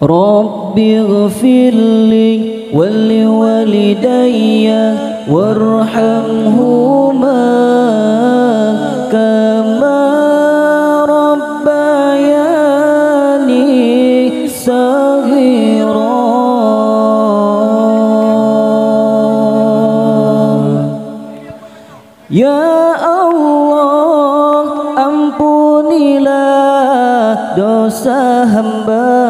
Rabbi ghfirli wali walidayya warhamhuma kama rabbayani saghira. Ya Allah, ampunilah dosa hamba.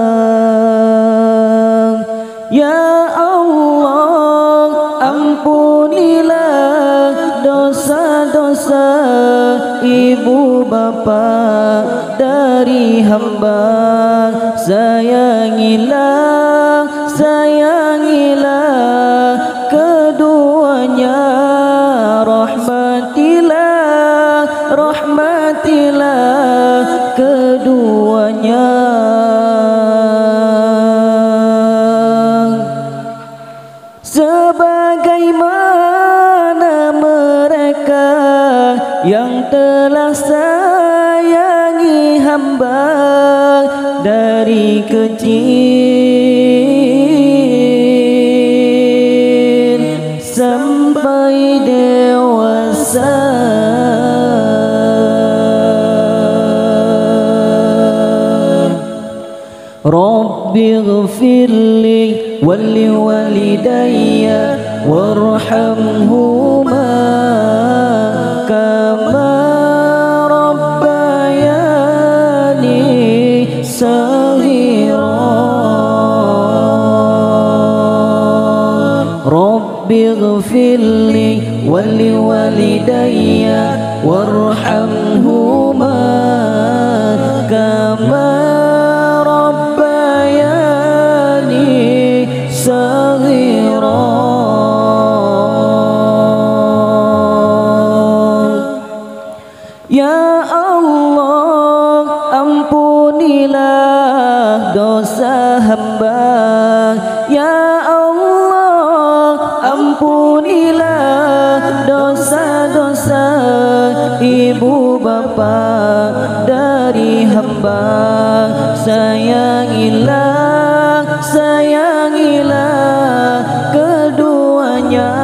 Ya Allah, ampunilah dosa-dosa ibu bapa dari hamba. Sayangilah, sayangilah keduanya. Rahmatilah, rahmatilah keduanya. Sebagaimana mereka yang telah sayangi hamba dari kecil sampai dewasa. Rabbi ghfirli wali walidayya warhamhuma kama rabbayani saghira. Rabbi ghfirli wali walidayya warhamhuma kama saghira. Ya Allah, ampunilah dosa hamba. Ya Allah, ampunilah dosa-dosa ibu bapa dari hamba. Sayangilah, sayangilah keduanya.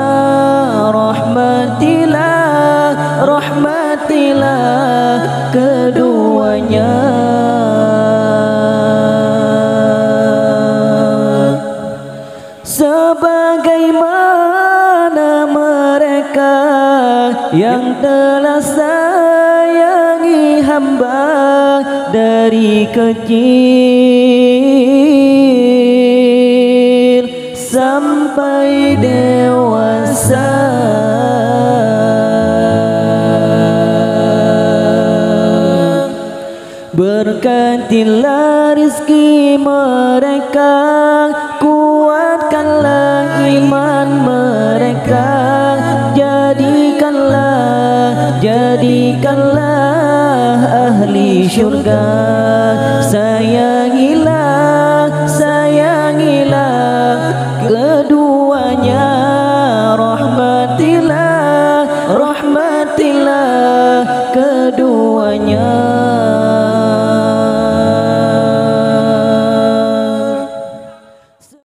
Rahmatilah, rahmatilah keduanya. Sebagaimana mereka yang telah sayangi hamba dari kecil sampai dewasa. Berkatilah rizki mereka, kuatkanlah iman mereka, jadikanlah ahli syurga. Saya